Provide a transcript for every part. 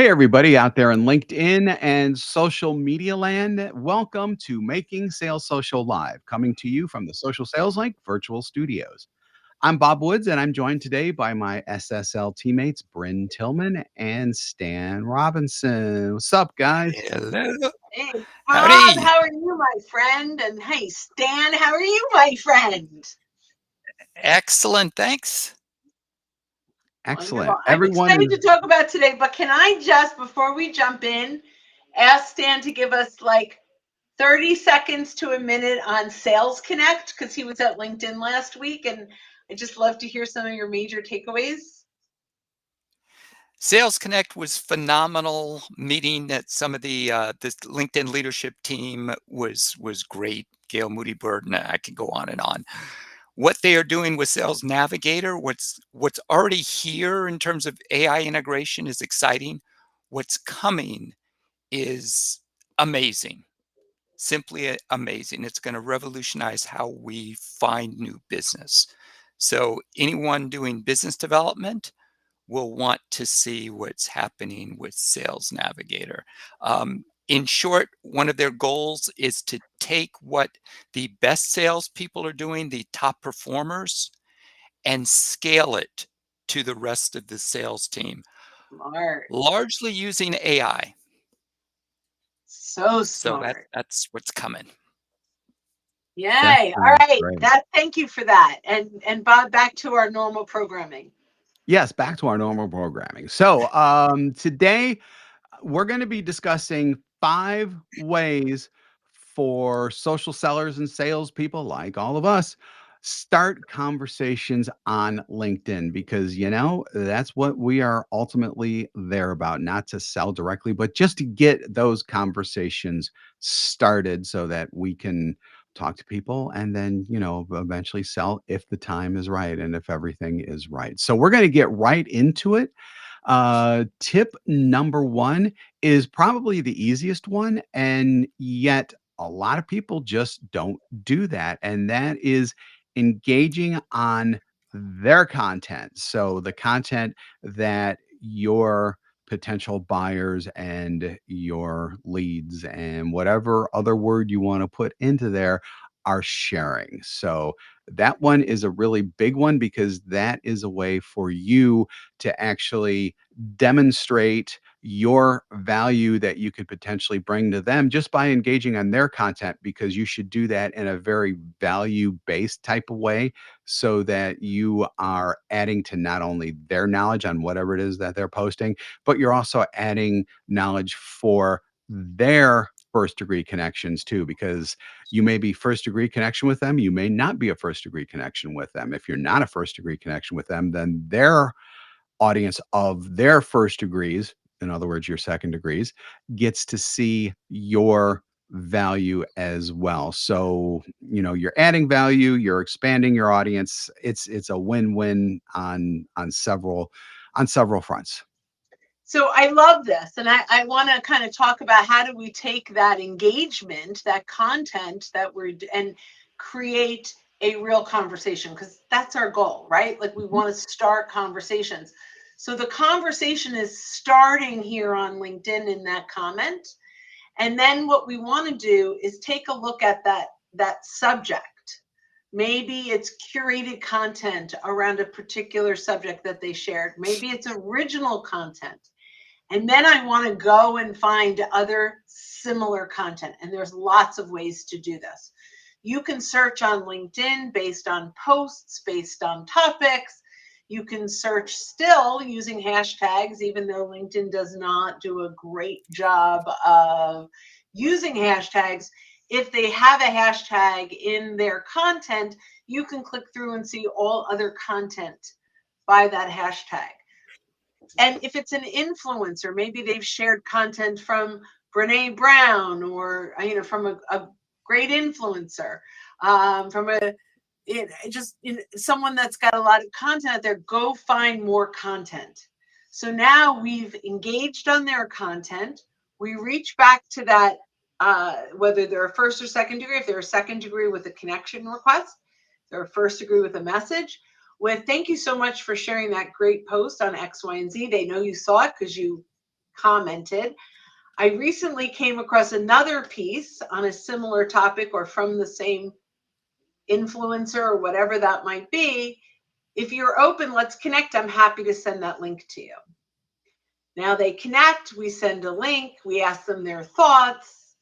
Hey, everybody out there in LinkedIn and social media land. Welcome to Making Sales Social Live, coming to you from the Social Sales Link virtual studios. I'm Bob Woods, and I'm joined today by my SSL teammates, Bryn Tillman and Stan Robinson. What's up, guys? Hello. Hey, Bob, Howdy. how are you, my friend? And hey, Stan, how are you, my friend? Excellent. Thanks. Wonderful. Excellent. I'm Everyone excited to is, talk about today, but can I just, before we jump in, ask Stan to give us like 30 seconds to a minute on Sales Connect because he was at LinkedIn last week, and I just love to hear some of your major takeaways. Sales Connect was phenomenal. Meeting at some of the LinkedIn leadership team was great. Gail Moody Burton, I could go on and on. What they are doing with Sales Navigator, what's already here in terms of AI integration is exciting. What's coming is amazing. Simply amazing. It's going to revolutionize how we find new business. So anyone doing business development will want to see what's happening with Sales Navigator. In short, one of their goals is to take what the best salespeople are doing, the top performers, and scale it to the rest of the sales team, Smart. largely using AI. So So smart. that's what's coming. that Yay. All sounds right. great. Thank you for that. And Bob, back to our normal programming. Yes, back to our normal programming. So, today we're going to be discussing 5 ways for social sellers and salespeople like all of us start conversations on LinkedIn because that's what we are ultimately there about, not to sell directly, but just to get those conversations started so that we can talk to people and then eventually sell if the time is right and if everything is right. So we're going to get right into it. Tip number one is probably the easiest one, and yet a lot of people just don't do that. And that is engaging on their content. So the content that your potential buyers and your leads and whatever other word you want to put into there are sharing. So that one is a really big one because that is a way for you to actually demonstrate your value that you could potentially bring to them just by engaging on their content, because you should do that in a very value based type of way so that you are adding to not only their knowledge on whatever it is that they're posting, but you're also adding knowledge for their first degree connections too, because you may be first degree connection with them, you may not be a first degree connection with them. If you're not a first degree connection with them, then their audience of their first degrees, in other words, your second degrees, gets to see your value as well. So, you're adding value, you're expanding your audience. It's a win-win on several fronts. So I love this. And I want to kind of talk about how do we take that engagement, that content that and create a real conversation, because that's our goal, right? Like we Mhm. want to start conversations. So the conversation is starting here on LinkedIn in that comment. And then what we want to do is take a look at that subject. Maybe it's curated content around a particular subject that they shared. Maybe it's original content. And then I want to go and find other similar content. And there's lots of ways to do this. You can search on LinkedIn based on posts, based on topics. You can search still using hashtags, even though LinkedIn does not do a great job of using hashtags. If they have a hashtag in their content, you can click through and see all other content by that hashtag. And if it's an influencer, maybe they've shared content from Brene Brown or from a great influencer, from someone that's got a lot of content out there. Go find more content. So now we've engaged on their content. We reach back to that, whether they're a first or second degree. If they're a second degree with a connection request, they're a first degree with a message. With thank you so much for sharing that great post on X, Y, and Z. They know you saw it because you commented. I recently came across another piece on a similar topic or from the same influencer or whatever that might be. If you're open, let's connect. I'm happy to send that link to you. Now they connect, we send a link, we ask them their thoughts,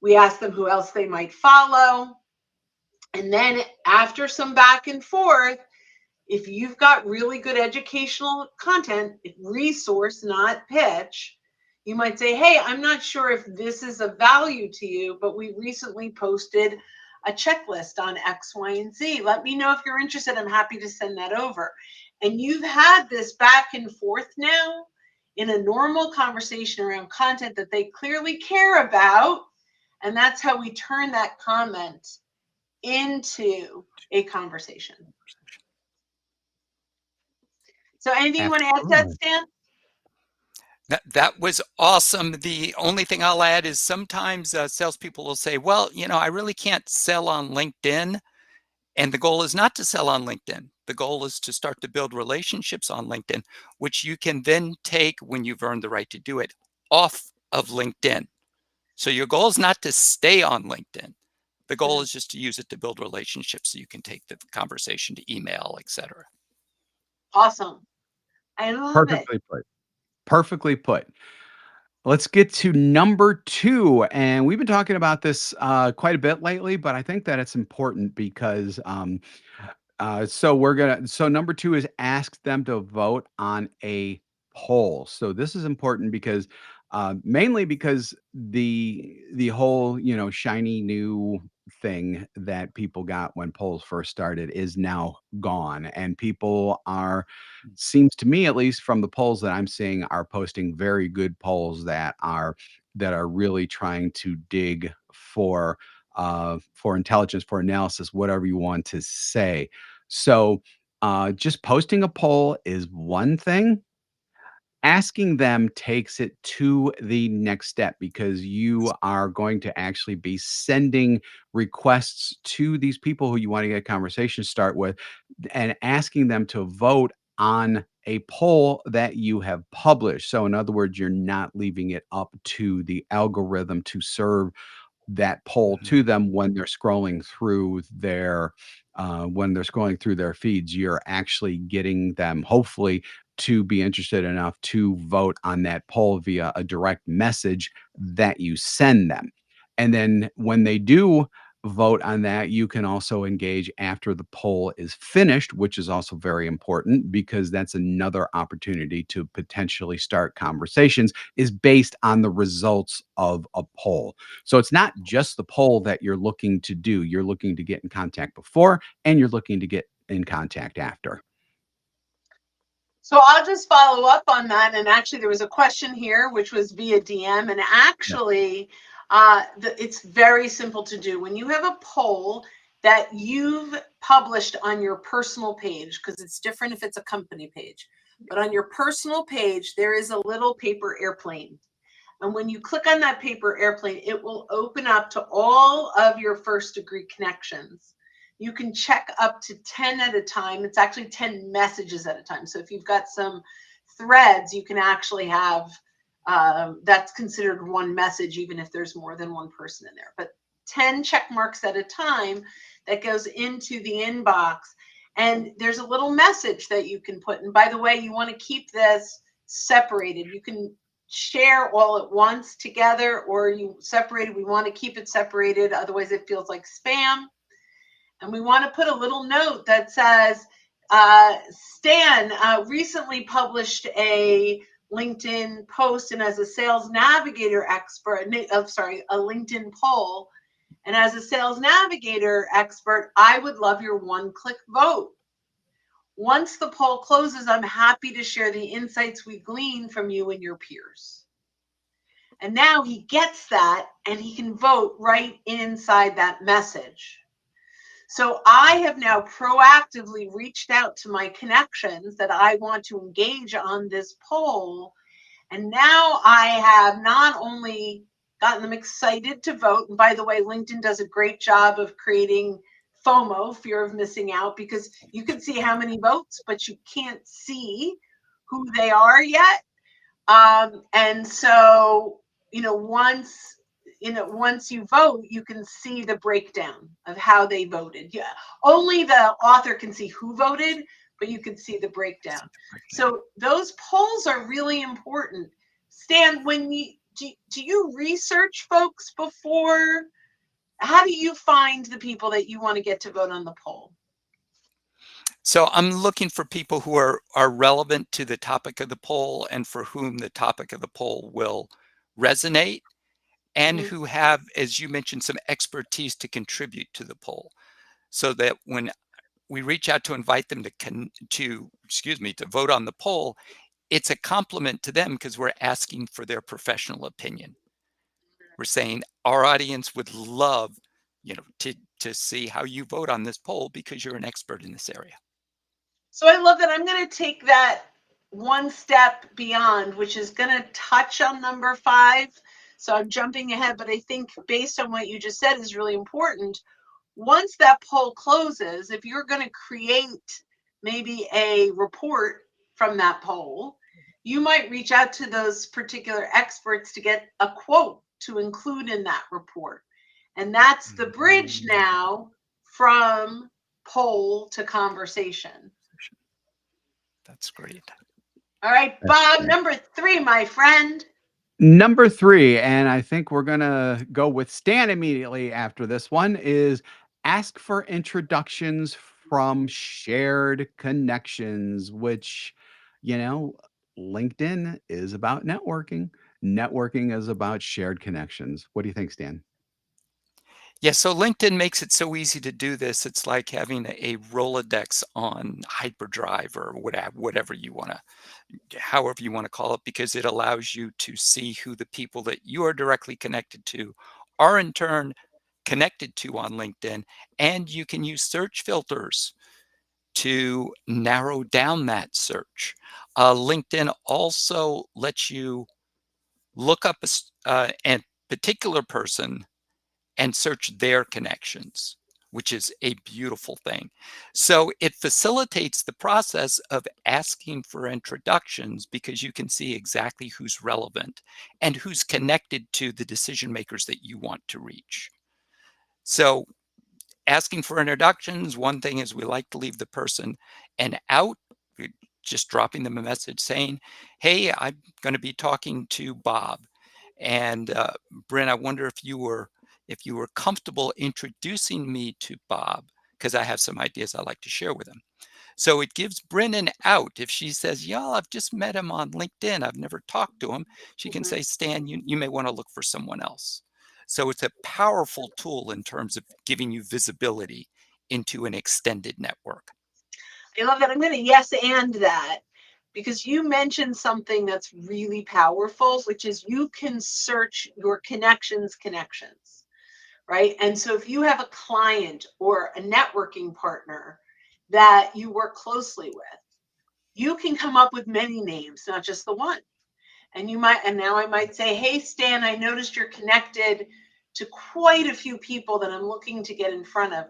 we ask them who else they might follow. And then after some back and forth, if you've got really good educational content, resource, not pitch, you might say, hey, I'm not sure if this is of value to you, but we recently posted a checklist on X, Y, and Z. Let me know if you're interested. I'm happy to send that over. And you've had this back and forth now in a normal conversation around content that they clearly care about. And that's how we turn that comment into a conversation. So anything you want to add to that, Stan? That was awesome. The only thing I'll add is sometimes salespeople will say, well, you know, I really can't sell on LinkedIn. And the goal is not to sell on LinkedIn. The goal is to start to build relationships on LinkedIn, which you can then take, when you've earned the right to do it, off of LinkedIn. So your goal is not to stay on LinkedIn. The goal is just to use it to build relationships so you can take the conversation to email, etc. Awesome. I love Perfectly put. Perfectly put. Let's get to number 2, and we've been talking about this quite a bit lately, but I think that it's important because so number 2 is ask them to vote on a poll. So this is important because mainly because the whole, shiny new thing that people got when polls first started is now gone, and people are, seems to me, at least from the polls that I'm seeing, are posting very good polls that are really trying to dig for intelligence, for analysis, whatever you want to say. So, just posting a poll is one thing. Asking them takes it to the next step because you are going to actually be sending requests to these people who you want to get a conversation start with and asking them to vote on a poll that you have published. So, in other words, you're not leaving it up to the algorithm to serve that poll to them when they're scrolling through their feeds. You're actually getting them, hopefully, to be interested enough to vote on that poll via a direct message that you send them. And then when they do vote on that, you can also engage after the poll is finished, which is also very important because that's another opportunity to potentially start conversations, is based on the results of a poll. So it's not just the poll that you're looking to do. You're looking to get in contact before and you're looking to get in contact after. So I'll just follow up on that. And actually, there was a question here, which was via DM. And actually, it's very simple to do. When you have a poll that you've published on your personal page, because it's different if it's a company page, but on your personal page, there is a little paper airplane. And when you click on that paper airplane, it will open up to all of your first degree connections. You can check up to 10 at a time. It's actually 10 messages at a time. So if you've got some threads, you can actually have, that's considered one message, even if there's more than one person in there. But 10 check marks at a time that goes into the inbox. And there's a little message that you can put. And by the way, you want to keep this separated. You can share all at once together, or you separate it. We want to keep it separated. Otherwise, it feels like spam. And we want to put a little note that says, Stan recently published a LinkedIn post, and as a sales navigator expert, a LinkedIn poll. And as a sales navigator expert, I would love your one-click vote. Once the poll closes, I'm happy to share the insights we glean from you and your peers. And now he gets that, and he can vote right inside that message. So I have now proactively reached out to my connections that I want to engage on this poll. And now I have not only gotten them excited to vote, and by the way, LinkedIn does a great job of creating FOMO, fear of missing out, because you can see how many votes, but you can't see who they are yet. And so, once you vote, you can see the breakdown of how they voted. Yeah, only the author can see who voted, but you can see the breakdown. So those polls are really important. Stan, when do you research folks before? How do you find the people that you want to get to vote on the poll? So I'm looking for people who are relevant to the topic of the poll and for whom the topic of the poll will resonate, and Mhm. who have, as you mentioned, some expertise to contribute to the poll, so that when we reach out to invite them to vote on the poll, it's a compliment to them because we're asking for their professional opinion. We're saying our audience would love, to see how you vote on this poll because you're an expert in this area. So I love that. I'm going to take that one step beyond, which is going to touch on number 5. So I'm jumping ahead, but I think based on what you just said is really important. Once that poll closes, if you're going to create maybe a report from that poll, you might reach out to those particular experts to get a quote to include in that report. And that's the bridge now from poll to conversation. That's great. All right, That's Bob, great. number 3, my friend. Number 3, and I think we're gonna go with Stan immediately after this one, is ask for introductions from shared connections, which, you know, LinkedIn is about networking. Networking is about shared connections. What do you think, Stan? Yeah, so LinkedIn makes it so easy to do this. It's like having a Rolodex on hyperdrive or whatever you want to, however you want to call it, because it allows you to see who the people that you are directly connected to are in turn connected to on LinkedIn. And you can use search filters to narrow down that search. LinkedIn also lets you look up a particular person and search their connections, which is a beautiful thing. So it facilitates the process of asking for introductions because you can see exactly who's relevant and who's connected to the decision makers that you want to reach. So asking for introductions, one thing is we like to leave the person an out, just dropping them a message saying, hey, I'm going to be talking to Bob. And Bryn, I wonder if you were comfortable introducing me to Bob, because I have some ideas I'd like to share with him. So it gives Bryn an out. If she says, yeah, I've just met him on LinkedIn, I've never talked to him, she can say, Stan, you may want to look for someone else. So it's a powerful tool in terms of giving you visibility into an extended network. I love that. I'm going to yes and that, because you mentioned something that's really powerful, which is you can search your connections, right? And so if you have a client or a networking partner that you work closely with, you can come up with many names, not just the one. And now I might say, hey, Stan, I noticed you're connected to quite a few people that I'm looking to get in front of.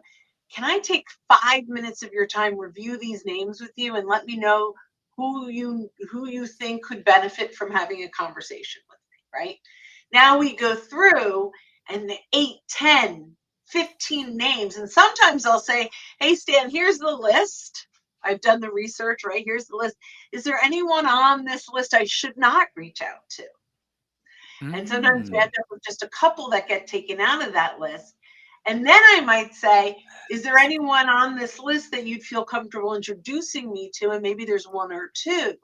Can I take 5 minutes of your time, review these names with you, and let me know who you think could benefit from having a conversation with me, right? Now we go through and the 8, 10, 15 names. And sometimes I'll say, hey, Stan, here's the list. I've done the research, right? Here's the list. Is there anyone on this list I should not reach out to? And sometimes we Mm. end up with just a couple that get taken out of that list. And then I might say, is there anyone on this list that you'd feel comfortable introducing me to? And maybe there's 1 or 2.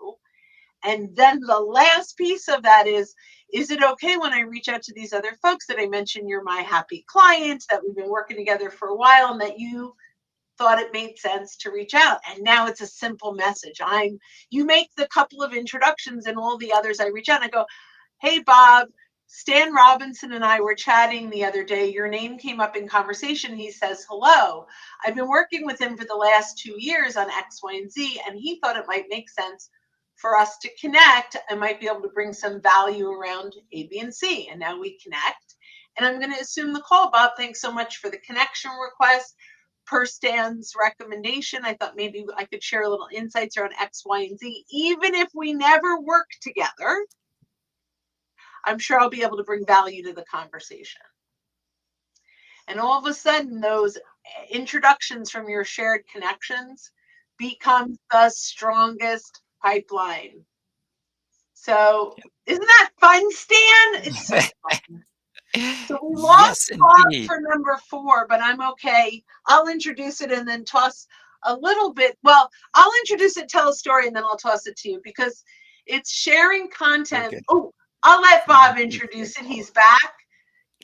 And then the last piece of that is it okay when I reach out to these other folks that I mentioned, you're my happy client, that we've been working together for a while, and that you thought it made sense to reach out? And now it's a simple message. You make the couple of introductions, and all the others I reach out and I go, hey, Bob, Stan Robinson and I were chatting the other day. Your name came up in conversation. He says, hello. I've been working with him for the last 2 years on X, Y, and Z, and he thought it might make sense for us to connect. I might be able to bring some value around A, B, and C. And now we connect. And I'm going to assume the call. Bob, thanks so much for the connection request. Per Stan's recommendation, I thought maybe I could share a little insights around X, Y, and Z, even if we never work together. I'm sure I'll be able to bring value to the conversation. And all of a sudden, those introductions from your shared connections become the strongest pipeline. So isn't that fun, Stan? It's so fun. So we lost Yes, Todd indeed. for number 4, but I'm okay. I'll introduce it and then toss a little bit. Well, I'll introduce it, tell a story, and then I'll toss it to you because it's sharing Very content. good. Oh, I'll let Bob introduce it. He's back.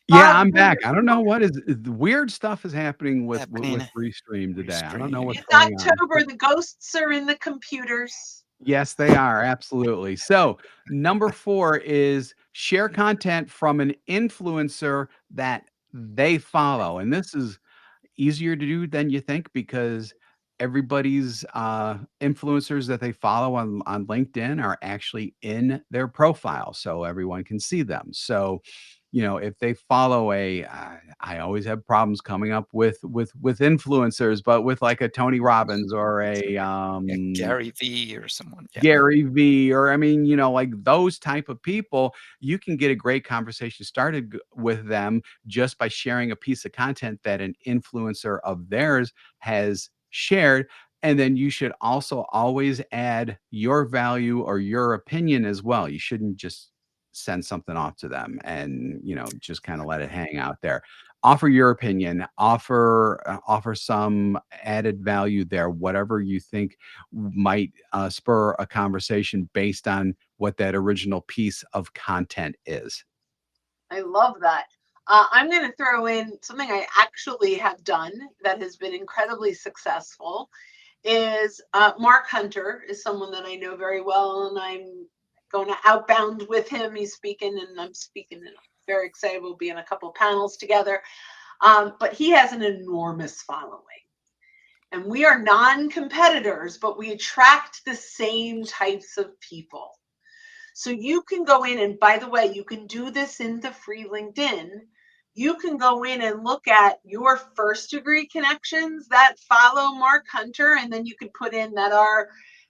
Yeah, Bob, I'm back. I don't know what is the weird stuff is happening with Happening. Restream today. I don't know Restream. what's it's going on. October. The ghosts are in the computers. Yes, they are, absolutely. So, number 4 is share content from an influencer that they follow, and this is easier to do than you think because everybody's, influencers that they follow on LinkedIn are actually in their profile, so everyone can see them. So, if they follow I always have problems coming up with influencers, but with like a Tony Robbins or a, Yeah, Gary V or someone. Yeah. Gary V, or I mean, like those type of people, you can get a great conversation started with them just by sharing a piece of content that an influencer of theirs has shared. And then you should also always add your value or your opinion as well. You shouldn't just send something off to them and, just kind of let it hang out there. Offer your opinion, offer some added value there, whatever you think might spur a conversation based on what that original piece of content is. I love that. I'm going to throw in something I actually have done that has been incredibly successful. Is Mark Hunter is someone that I know very well, and I'm going to outbound with him. He's speaking, and I'm speaking, and I'm very excited. We'll be in a couple panels together. But he has an enormous following. And we are non-competitors, but we attract the same types of people. So you can go in, and by the way, you can do this in the free LinkedIn. You can go in and look at your first degree connections that follow Mark Hunter, and then you can put in that are,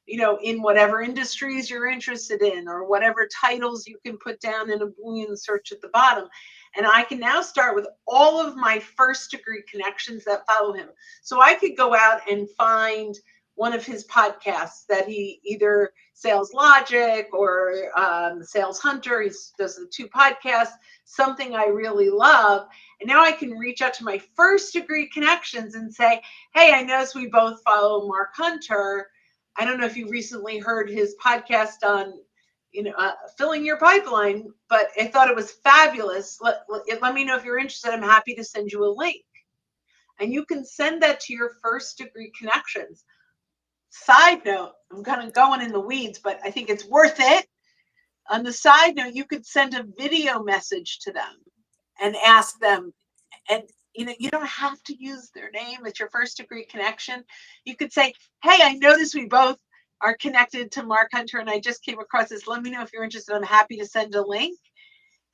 in whatever industries you're interested in or whatever titles you can put down in a Boolean search at the bottom. And I can now start with all of my first degree connections that follow him. So I could go out and find one of his podcasts that he either Sales Logic or Sales Hunter. He does the 2 podcasts, something I really love. And now I can reach out to my first degree connections and say, hey, I noticed we both follow Mark Hunter. I don't know if you recently heard his podcast on, filling your pipeline, but I thought it was fabulous. Let me know if you're interested. I'm happy to send you a link. And you can send that to your first degree connections. Side note, I'm kind of going in the weeds, but I think it's worth it. On the side note, you could send a video message to them and ask them, and you don't have to use their name. It's your first degree connection. You could say, hey, I noticed we both are connected to Mark Hunter, and I just came across this. Let me know if you're interested. I'm happy to send a link.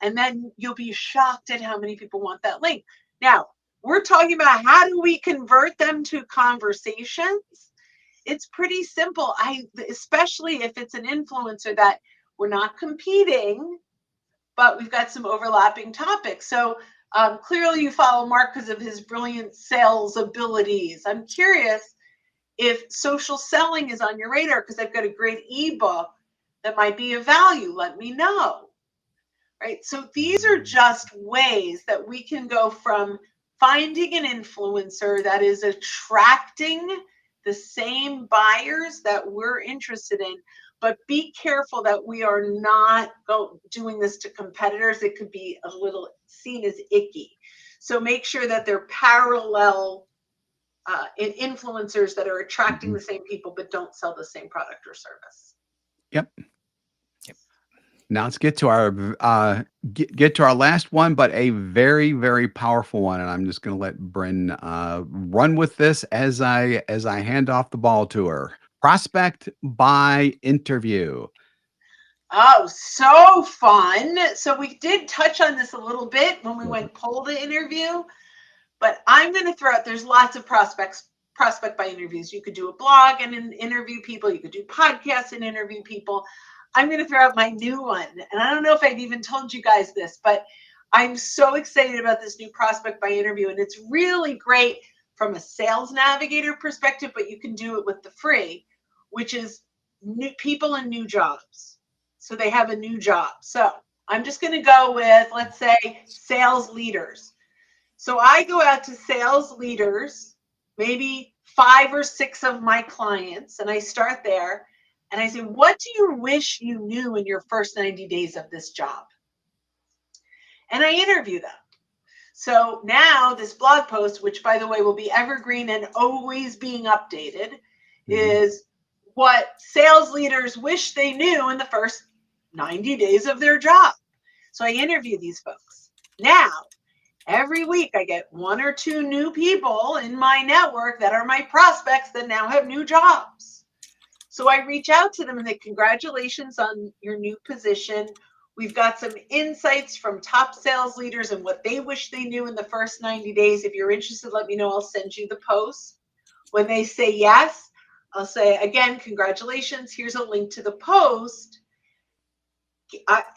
And then you'll be shocked at how many people want that link. Now, we're talking about how do we convert them to conversations? It's pretty simple. Especially if it's an influencer that we're not competing, but we've got some overlapping topics. So clearly you follow Mark because of his brilliant sales abilities. I'm curious if social selling is on your radar because I've got a great ebook that might be of value. Let me know. Right? So these are just ways that we can go from finding an influencer that is attracting the same buyers that we're interested in, but be careful that we are not doing this to competitors. It could be a little seen as icky. So make sure that they're parallel influencers that are attracting the same people, but don't sell the same product or service. Yep. Now let's get to our get to our last one, but a very, very powerful one. And I'm just going to let Bryn run with this as I hand off the ball to her. Prospect by interview. Oh, so fun. So we did touch on this a little bit when we went poll to interview, but I'm going to throw out, there's lots of prospect by interviews. You could do a blog and interview people. You could do podcasts and interview people. I'm going to throw out my new one. And I don't know if I've even told you guys this, but I'm so excited about this new prospect by interview. And it's really great from a sales navigator perspective, but you can do it with the free, which is new people and new jobs. So they have a new job. So I'm just going to go with, let's say, sales leaders. So I go out to sales leaders, maybe 5 or 6 of my clients, and I start there. And I say, what do you wish you knew in your first 90 days of this job? And I interview them. So now this blog post, which by the way will be evergreen and always being updated, is what sales leaders wish they knew in the first 90 days of their job. So I interview these folks. Now, every week I get 1 or 2 new people in my network that are my prospects that now have new jobs. So I reach out to them and say, congratulations on your new position. We've got some insights from top sales leaders and what they wish they knew in the first 90 days. If you're interested, let me know. I'll send you the post. When they say yes, I'll say, again, congratulations. Here's a link to the post.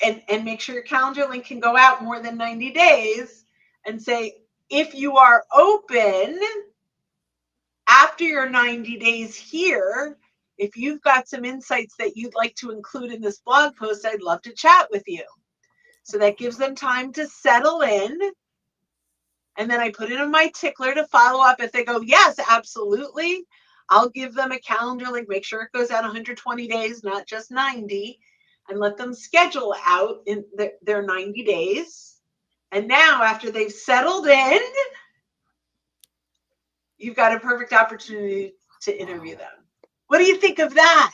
And make sure your calendar link can go out more than 90 days and say, if you are open after your 90 days here, if you've got some insights that you'd like to include in this blog post, I'd love to chat with you. So that gives them time to settle in. And then I put it in my tickler to follow up. If they go, yes, absolutely, I'll give them a calendar link, make sure it goes out 120 days, not just 90, and let them schedule out in their 90 days. And now after they've settled in, you've got a perfect opportunity to interview them. What do you think of that?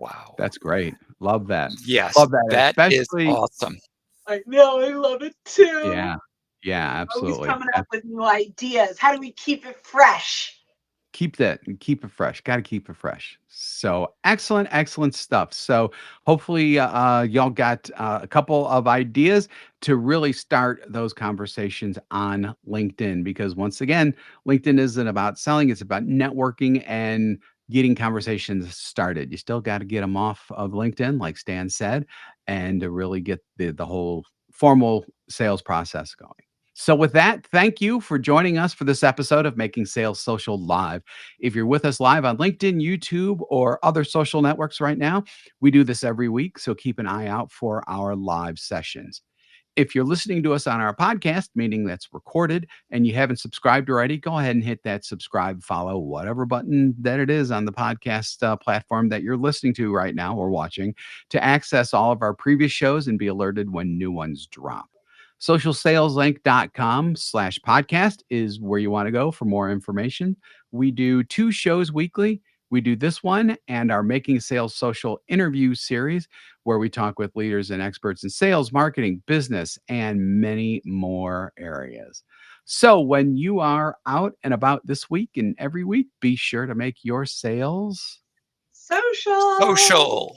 Wow. That's great. Love that. Yes. Love that. That is Especially, awesome. I know, I love it too. yeah. Yeah, Always absolutely. coming up with new ideas. How do we keep it fresh? Keep it fresh. Got to keep it fresh. So excellent stuff. So hopefully y'all got a couple of ideas to really start those conversations on LinkedIn, because once again, LinkedIn isn't about selling, it's about networking and getting conversations started. You still got to get them off of LinkedIn, like Stan said, and to really get the whole formal sales process going. So with that, thank you for joining us for this episode of Making Sales Social Live. If you're with us live on LinkedIn, YouTube, or other social networks right now, we do this every week, so keep an eye out for our live sessions. If you're listening to us on our podcast, meaning that's recorded, and you haven't subscribed already, go ahead and hit that subscribe, follow, whatever button that it is on the podcast platform that you're listening to right now or watching, to access all of our previous shows and be alerted when new ones drop. Socialsaleslink.com/podcast is where you want to go for more information. We do 2 shows weekly. We do this one and our Making Sales Social interview series, where we talk with leaders and experts in sales, marketing, business, and many more areas. So when you are out and about this week and every week, be sure to make your sales Social.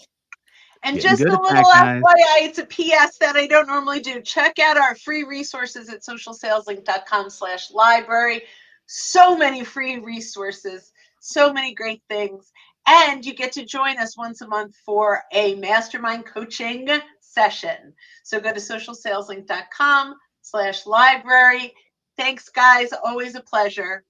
And Getting just good a at little that, guys. FYI, it's a PS that I don't normally do. Check out our free resources at socialsaleslink.com/library. So many free resources, so many great things. And you get to join us once a month for a mastermind coaching session. So go to socialsaleslink.com/library. Thanks, guys. Always a pleasure.